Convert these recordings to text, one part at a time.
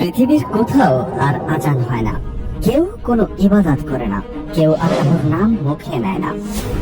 পৃথিবীর কোথাও আর আজান হয় না, কেউ কোনো ইবাদত করে না, কেউ আল্লাহর নাম মুখে নেয় না।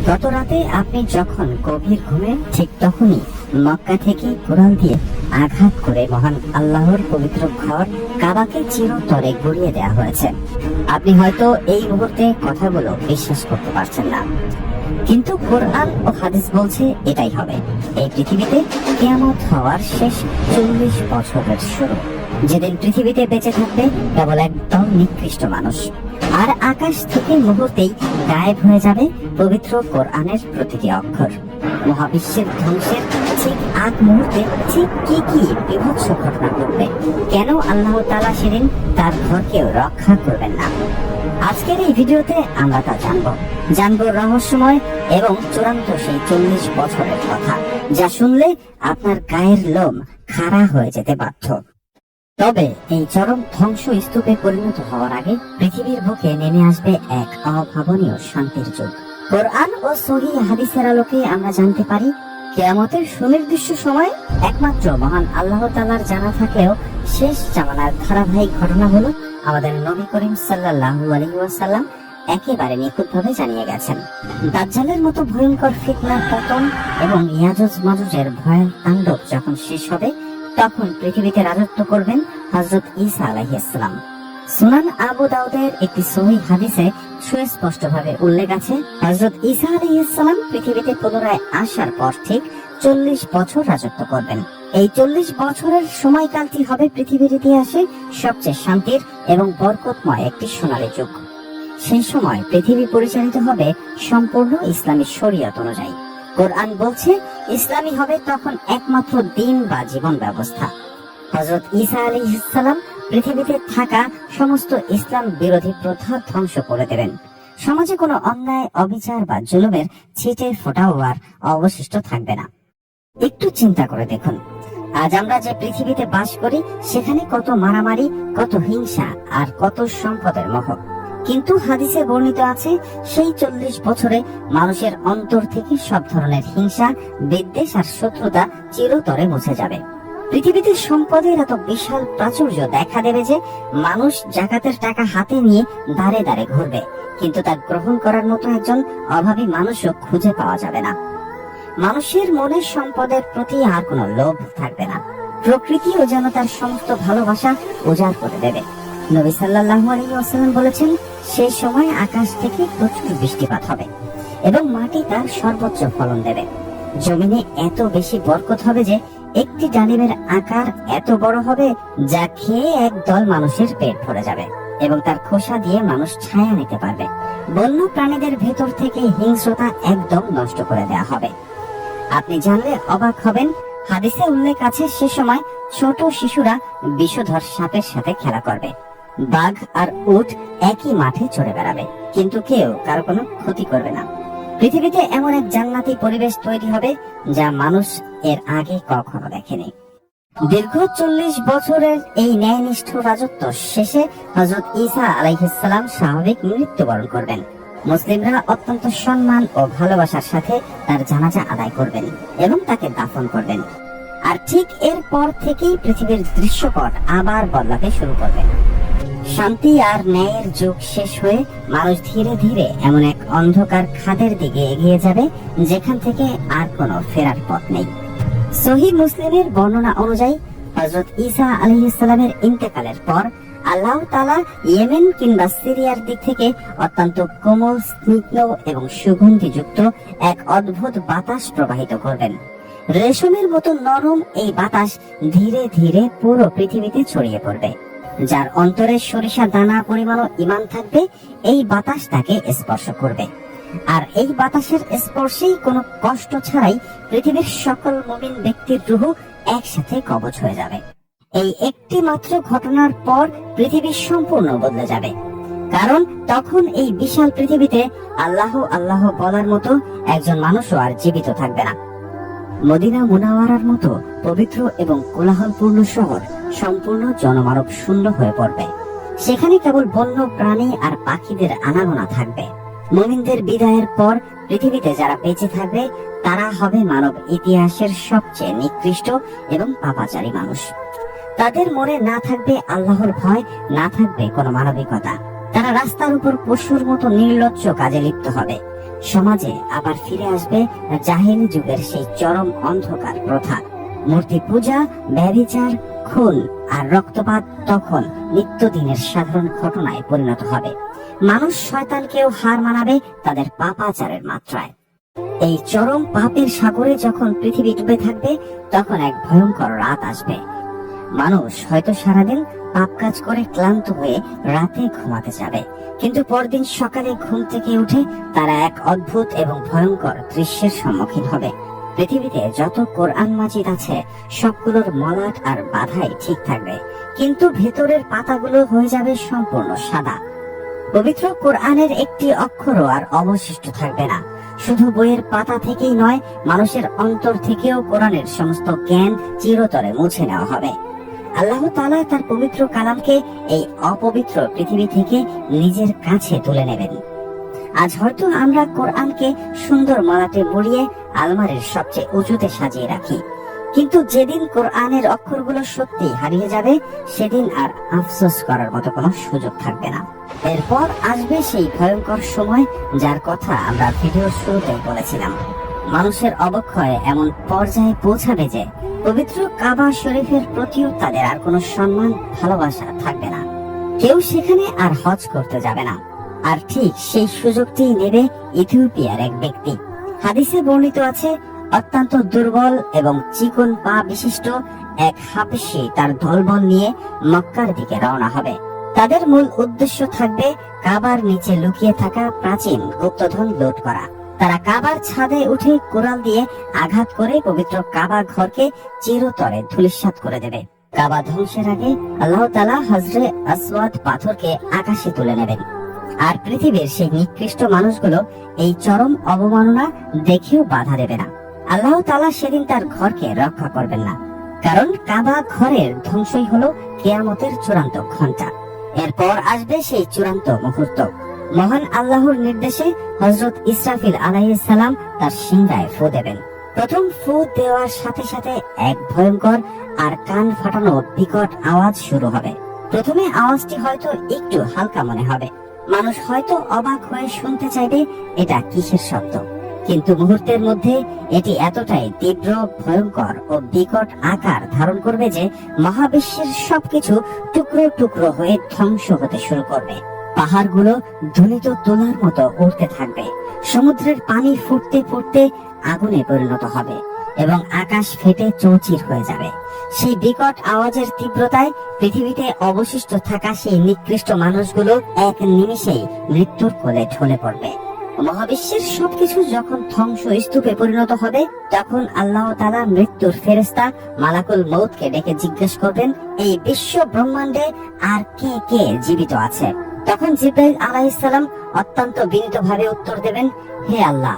গত রাতে আপনি যখন গভীর ঘুমে, ঠিক তখনই মক্কা থেকে কোরআন দিয়ে আঘাত করে মহান আল্লাহর পবিত্র ঘর কাবাকে চিরতরে গুড়িয়ে দেওয়া হয়েছে। আপনি হয়তো এই মুহূর্তে কথাগুলো বিশ্বাস করতে পারছেন না, কিন্তু কোরআন ও হাদিস বলছে এটাই হবে। এই পৃথিবীতে কিয়ামত হওয়ার শেষ 40 বছরের শুরু, যেদিন পৃথিবীতে বেঁচে থাকবে কেবল একদম নিকৃষ্ট মানুষ, আর আকাশ থেকে মুহূর্তেই গায়েব হয়ে যাবে পবিত্র কোরআনের প্রতিটি অক্ষর। মহাবিশ্বের ধ্বংসের ঠিক আগ মুহূর্তে ঠিক কি কি বিভৎস ঘটনা ঘটবে, কেন আল্লাহ তাআলা সেদিন তার ঘরকেও রক্ষা করবেন না। আজকের এই ভিডিওতে আমরা তা জানবো রহস্যময় এবং চূড়ান্ত সেই 40 বছরের কথা, যা শুনলে আপনার গায়ের লোম খাড়া হয়ে যেতে বাধ্য। তবে এই চরম ধ্বংস স্তূপে পরিণত হওয়ার আগে পৃথিবীর বুকে নেমে আসবে এক অভাবনীয় শান্তির যুগ। কোরআন ও সহিহ হাদিসের আলোকে আমরা জানতে পারি, কিয়ামতের সুনির্দিষ্ট সময় একমাত্র মহান আল্লাহ তাআলার জানা থাকলেও শেষ জামানার ধারাবাহিক ঘটনা হলো আমাদের নবী করিম সাল্লাল্লাহু আলাইহি ওয়াসাল্লাম একেবারে নিখুঁতভাবে জানিয়ে গেছেন। দাজ্জালের মতো ভয়ঙ্কর ফিতনার পতন এবং ইয়াজুজ মাজুজের ভয়াল তাণ্ডব যখন শেষ হবে, তখন পৃথিবীতে রাজত্ব করবেন হযরত ঈসা আলাইহিস সালাম। সুনান আবু দাউদের একটি সহিহ হাদিসে সুস্পষ্টভাবে উল্লেখ আছে, হযরত ঈসা আলাইহিস সালাম পৃথিবীতে পুনরায় আসার পর ঠিক 40 বছর রাজত্ব করবেন। এই 40 বছরের সময়কালটি হবে পৃথিবীর ইতিহাসে সবচেয়ে শান্তির এবং বরকতময় একটি সোনালী যুগ। সেই সময় পৃথিবী পরিচালিত হবে সম্পূর্ণ ইসলামী শরীয়ত অনুযায়ী। কোরআন বলছে ইসলামী হবে তখন একমাত্র দিন বা জীবন ব্যবস্থা। হযরত ঈসা আলাইহিস সালাম পৃথিবীতে থাকা সমস্ত ইসলাম বিরোধী প্রথা ধ্বংস করে দেবেন। সমাজে কোনো অন্যায়, অবিচার বা জুলুমের ছিটে ফোঁটাও আর অবশিষ্ট থাকবে না। একটু চিন্তা করে দেখুন, আজ আমরা যে পৃথিবীতে বাস করি সেখানে কত মারামারি, কত হিংসা আর কত সম্পদের মোহ। কিন্তু হাদিসে বর্ণিত আছে সেই 40 বছরে মানুষের অন্তর থেকে সব ধরনের হিংসা, বিদ্বেষ আর শত্রুতা চিরতরে মুছে যাবে। পৃথিবীতে সম্পদের এত বিশাল প্রাচুর্য দেখা দেবে যে মানুষ জাকাতের টাকা হাতে নিয়ে দাঁড়ে দাঁড়ে ঘুরবে, কিন্তু তা গ্রহণ করার মতো একজন অভাবী মানুষও খুঁজে পাওয়া যাবে না। মানুষের মনে সম্পদের প্রতি আর কোনো লোভ থাকবে না। প্রকৃতিও যেন তার সমস্ত ভালোবাসা উজাড় করে দেবে। নবী সাল্লাল্লাহু আলাইহি ওয়াসাল্লাম বলেছেন, সেই সময় আকাশ থেকে প্রচুর বৃষ্টিপাত হবে এবং মাটি তার সর্বোচ্চ ফলন দেবে। জমিনে এত বেশি বরকত হবে যে একটি ডালিমের আকার এত বড় হবে যা খেয়ে একদল মানুষের পেট ভরে যাবে এবং তার খোসা দিয়ে মানুষ ছায়া নিতে পারবে। বন্য প্রাণীদের ভেতর থেকে হিংস্রতা একদম নষ্ট করে দেওয়া হবে। আপনি জানলে অবাক হবেন, হাদিসে উল্লেখ আছে সে সময় ছোট শিশুরা বিষধর সাপের সাথে খেলা করবে। বাঘ আর উট একই মাঠে চড়ে বেড়াবে, কিন্তু কেউ কারো কোনো ক্ষতি করবে না। পৃথিবীতে এমন এক জান্নাতি পরিবেশ তৈরি হবে যা মানুষ এর আগে কখনো দেখেনি। দীর্ঘ 40 বছরের এই ন্যায়নিষ্ঠ রাজত্ব শেষে হযরত ঈসা আলাইহিস সালাম স্বাভাবিক মৃত্যুবরণ করবেন। মুসলিমরা অত্যন্ত সম্মান ও ভালোবাসার সাথে তার জানাজা আদায় করবেন এবং তাকে দাফন করবেন। আর ঠিক এর পর থেকেই পৃথিবীর দৃশ্যপট আবার বদলাতে শুরু করবে। শান্তি আর ন্যায়ের যুগ শেষ হয়ে মানুষ ধীরে ধীরে এমন এক অন্ধকার খাদের দিকে এগিয়ে যাবে যেখান থেকে আর কোনো ফেরার পথ নেই। সহিহ মুসলিমের বর্ণনা অনুযায়ী হযরত ঈসা আলাইহিস সালামের ইন্তেকালের পর আল্লাহ তাআলা ইয়েমেন কিংবা সিরিয়ার দিক থেকে অত্যন্ত কোমল, স্নিগ্ধ এবং সুগন্ধিযুক্ত এক অদ্ভুত বাতাস প্রবাহিত করবেন। রেশমের মতো নরম এই বাতাস ধীরে ধীরে পুরো পৃথিবীতে ছড়িয়ে পড়বে। যার অন্তরে সরিষা দানা পরিমাণও ঈমান থাকবে, এই বাতাস তাকে স্পর্শ করবে। আর এই বাতাসের স্পর্শেই কোনো কষ্ট ছাড়াই পৃথিবীর সকল মুমিন ব্যক্তির রূহ একসাথে কবজ হয়ে যাবে। এই একটি মাত্র ঘটনার পর পৃথিবী সম্পূর্ণ বদলে যাবে, কারণ তখন এই বিশাল পৃথিবীতে আল্লাহ আল্লাহ বলার মতো একজন মানুষও আর জীবিত থাকবে না। মদিনা মুনাওয়ারার মতো পবিত্র এবং কোলাহলপূর্ণ শহর সম্পূর্ণ জনমানব শূন্য হয়ে পড়বে। সেখানে কেবল বন্য প্রাণী আর পাখিদের আনাগোনা থাকবে। মুমিনদের বিদায়ের পর পৃথিবীতে যারা বেঁচে থাকবে তারা হবে মানব ইতিহাসের সবচেয়ে নিকৃষ্ট এবং পাপাচারী মানুষ। তাদের মনে না থাকবে আল্লাহর ভয়, না থাকবে কোনো মানবিকতা। তারা রাস্তার উপর পশুর মতো নির্লজ্জ কাজে লিপ্ত হবে। সমাজে আবার ফিরে আসবে জাহেলি যুগের সেই চরম অন্ধকার প্রথা। মূর্তি পূজা, ব্যভিচার, খুন আর রক্তপাত তখন নিত্যদিনের সাধারণ ঘটনায় পরিণত হবে। মানুষ শয়তানকেও হার মানাবে তাদের পাপাচারের মাত্রায়। এই চরম পাপের সাগরে যখন পৃথিবী ডুবে থাকবে, তখন এক ভয়ঙ্কর রাত আসবে। মানুষ হয়তো সারাদিন পাপ কাজ করে ক্লান্ত হয়ে রাতে ঘুমাতে যাবে, কিন্তু পরদিন সকালে ঘুম থেকে উঠে তারা এক অদ্ভুত এবং ভয়ঙ্কর দৃশ্যের সম্মুখীন হবে। পৃথিবীতে যত কোরআন মাজিদ আছে সবগুলোর মলাট আর বাধাই ঠিক থাকবে, কিন্তু ভেতরের পাতাগুলো হয়ে যাবে সম্পূর্ণ সাদা। পবিত্র কোরআনের একটি অক্ষরও আর অবশিষ্ট থাকবে না। শুধু বইয়ের পাতা থেকেই নয়, মানুষের অন্তর থেকেও কোরআনের সমস্ত জ্ঞান চিরতরে মুছে নেওয়া হবে। আল্লাহ তাআলা তার পবিত্র কালামকে এই অপবিত্র পৃথিবী থেকে নিজের কাছে তুলে নেবেন। আজ হয়তো আমরা কোরআনকে সুন্দর মালাতে মুড়িয়ে আলমারির সবচেয়ে উঁচুতে সাজিয়ে রাখি, কিন্তু যেদিন কোরআনের অক্ষরগুলো সত্যি হারিয়ে যাবে, সেদিন আর আফসোস করার মতো কোনো সুযোগ থাকবে না। এরপর আসবে সেই ভয়ঙ্কর সময় যার কথা আমরা ভিডিওর শুরুতেই বলেছিলাম। মানুষের অবক্ষয় এমন পর্যায়ে পৌঁছাবে যে পবিত্র কাবা শরীফের প্রতিও তাদের আর কোনো সম্মান, ভালোবাসা থাকবে না। কেউ সেখানে আর হজ করতে যাবে না। আর ঠিক সেই সুযোগটি নেবে ইথিওপিয়ার এক ব্যক্তি। হাদিসে বর্ণিত আছে, অত্যন্ত দুর্বল এবং চিকন পা বিশিষ্ট এক হাবশী তার দলবল নিয়ে মক্কার দিকে রওনা হবে। তাদের মূল উদ্দেশ্য থাকবে কাবার নিচে লুকিয়ে থাকা প্রাচীন গুপ্তধন লুট করা। তারা কাবার ছাদে উঠে কুড়াল দিয়ে আঘাত করে পবিত্র কাবা ঘরকে চিরতরে ধূলিসাৎ করে দেবে। কাবা ধ্বংসের আগে আল্লাহ তাআলা হজরে আসওয়াদ পাথরকে আকাশে তুলে নেবেন। আর পৃথিবীর সেই নিকৃষ্ট মানুষগুলো এই চরম অবমাননা দেখেও বাধা দেবে না। আল্লাহ তাআলা সেদিন তার ঘরকে রক্ষা করবেন না, কারণ কাবা ঘরের ধ্বংসই হলো কিয়ামতের চূড়ান্ত ঘণ্টা। এরপর আসবে সেই চূড়ান্ত মুহূর্ত। মহান আল্লাহর নির্দেশে হযরত ইসরাফিল আলাইহিস সালাম তার সিংহায় ফু দেবেন। প্রথম ফু দেওয়ার সাথে সাথে এক ভয়ঙ্কর আর কান ফাটানো বিকট আওয়াজ শুরু হবে। প্রথমে আওয়াজটি হয়তো একটু হালকা মনে হবে, মানুষ হয়তো অবাক হয়ে শুনতে চাইবে এটা কিসের শব্দ, কিন্তু মুহূর্তের মধ্যে এটি এতটাই তীব্র, ভয়ঙ্কর ও বিকট আকার ধারণ করবে যে মহাবিশ্বের সবকিছু টুকরো টুকরো হয়ে ধ্বংস হতে শুরু করবে। পাহাড়গুলো ধ্বনিত তোলার মতো উড়তে থাকবে, সমুদ্রের পানি ফুটতে ফুটতে আগুনে পরিণত হবে এবং আকাশ ফেটে চৌচির হয়ে যাবে। সেই বিকট আওয়াজের তীব্রতায় পৃথিবীতে অবশিষ্ট থাকা সেই নিকৃষ্ট মানুষগুলো এক নিমিষেই মৃত্যুর কোলে ঢলে পড়বে। মহাবিশ্বের সবকিছু যখন ধ্বংস স্তূপে পরিণত হবে, তখন আল্লাহ তাআলা মৃত্যুর ফেরেশতা মালাকুল মউতকে ডেকে জিজ্ঞেস করবেন, এই বিশ্ব ব্রহ্মাণ্ডে আর কে কে জীবিত আছে? তখন জিবরাইল আলাইহিস সালাম অত্যন্ত বিনীতভাবে উত্তর দেবেন, হে আল্লাহ,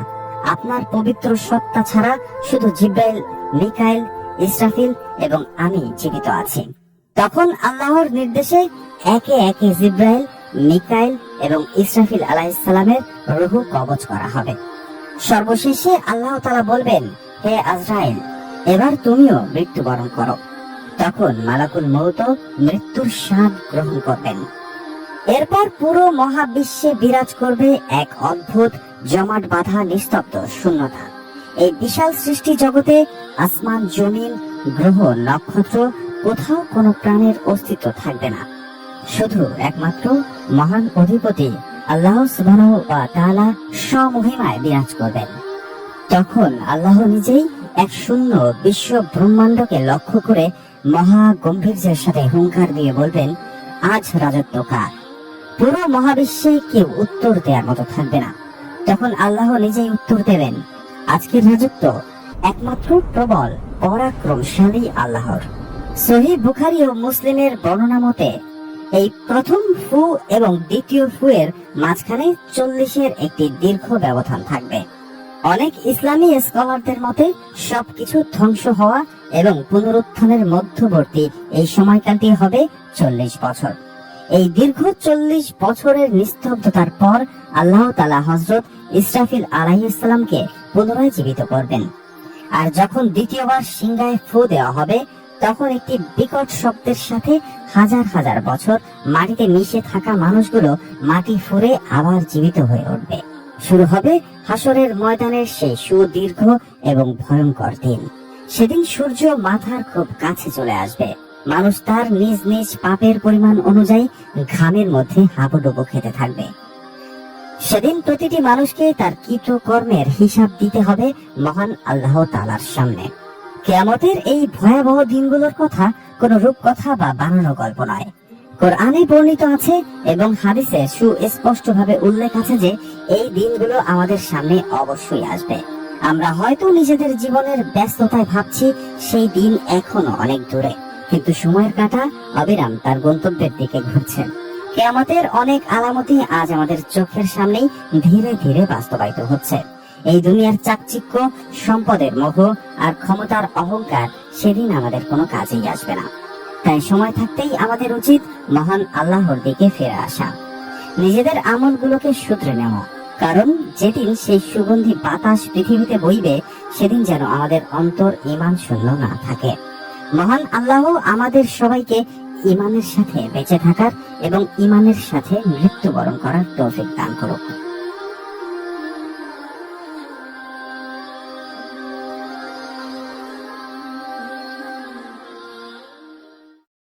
আপনার পবিত্র সত্তা ছাড়া শুধু জিবরাইল, মিকাইল, ইসরাফিল এবং আমি জীবিত আছি। তখন আল্লাহর নির্দেশে একে একে জিবরাইল, মিকাইল এবং ইসরাফিল আলাইহিস সালামের রূহ কবজ করা হবে। সর্বশেষে আল্লাহ তাআলা বলবেন, হে আজরাইল, এবার তুমিও মৃত্যুবরণ করো। তখন মালাকুল মউত মৃত্যুর স্বাদ গ্রহণ করবেন। এরপর পুরো মহাবিশ্বে বিরাজ করবে এক অদ্ভুত জমাট বাঁধা নিস্তব্ধ শূন্যতা। এই বিশাল সৃষ্টি জগতে আসমান, জমিন, গ্রহ, নক্ষত্র, কোথাও কোনো প্রাণের অস্তিত্ব থাকবে না। শুধু একমাত্র মহান অধিপতি আল্লাহ সুবহানাহু ওয়া তাআলা স্বমহিমায় বিরাজ করবেন। তখন আল্লাহ নিজেই এক শূন্য বিশ্ব ব্রহ্মাণ্ডকে লক্ষ্য করে মহা গম্ভীর্যের সাথে হুঙ্কার দিয়ে বলবেন, আজ রাজত্ব কার? পুরো মহাবিশ্বে কেউ উত্তর দেওয়ার মতো থাকবে না। তখন আল্লাহ নিজেই উত্তর দেবেন, আজকের রাজত্ব একমাত্র প্রবল পরাক্রমশালী আল্লাহর। সহিহ বুখারী ও মুসলিমের বর্ণনা মতে এই প্রথম ফু এবং দ্বিতীয় ফু এর মাঝখানে 40-এর একটি দীর্ঘ ব্যবধান থাকবে। অনেক ইসলামী স্কলারদের মতে সবকিছু ধ্বংস হওয়া এবং পুনরুত্থানের মধ্যবর্তী এই সময়কালটি হবে 40 বছর। এই দীর্ঘ 40 বছরের নিস্তব্ধতার পর আল্লাহ তাআলা হযরত ইসরাফিল আলাইহিস সালামকে পুনরায় জীবিত করবেন। আর যখন দ্বিতীয়বার সিংহায় ফু দেওয়া হবে, তখন একটি বিকট শব্দের সাথে হাজার হাজার বছর মাটিতে মিশে থাকা মানুষগুলো মাটি ফুঁড়ে আবার জীবিত হয়ে উঠবে। শুরু হবে হাসরের ময়দানের সেই সুদীর্ঘ এবং ভয়ঙ্কর দিন। সেদিন সূর্য মাথার খুব কাছে চলে আসবে। মানুষ তার নিজ নিজ পাপের পরিমাণ অনুযায়ী ঘামের মধ্যে হাবুডুবু খেতে থাকবে। সেদিন প্রতিটি মানুষকে তার কৃতকর্মের হিসাব দিতে হবে মহান আল্লাহ তাআলার সামনে। কিয়ামতের এই ভয়াবহ দিনগুলোর কথা কোনো রূপকথা বা বানানো গল্প নয়। কোরআনে বর্ণিত আছে এবং হাদিসে সুস্পষ্টভাবে উল্লেখ আছে যে এই দিনগুলো আমাদের সামনে অবশ্যই আসবে। আমরা হয়তো নিজেদের জীবনের ব্যস্ততায় ভাবছি সেই দিন এখনো অনেক দূরে, কিন্তু সময়ের কাঁটা অবিরাম তার গন্তব্যের দিকে ঘুরছে। কিয়ামতের অনেক আলামতই আজ আমাদের চোখের সামনেই ধীরে ধীরে বাস্তবায়িত হচ্ছে। এই দুনিয়ার চাকচিক্য, সম্পদের মোহ আর ক্ষমতার অহংকার সেদিন আমাদের কোনো কাজেই আসবে না। তাই সময় থাকতেই আমাদের উচিত মহান আল্লাহর দিকে ফিরে আসা, নিজেদের আমলগুলোকে শুধরে নেওয়া। কারণ যেদিন সেই সুগন্ধি বাতাস পৃথিবীতে বইবে, সেদিন যেন আমাদের অন্তর ঈমান শূন্য না থাকে। মহান আল্লাহ আমাদের সবাইকে ঈমানের সাথে বেঁচে থাকার এবং ঈমানের সাথে মৃত্যুবরণ করার তৌফিক দান করুক।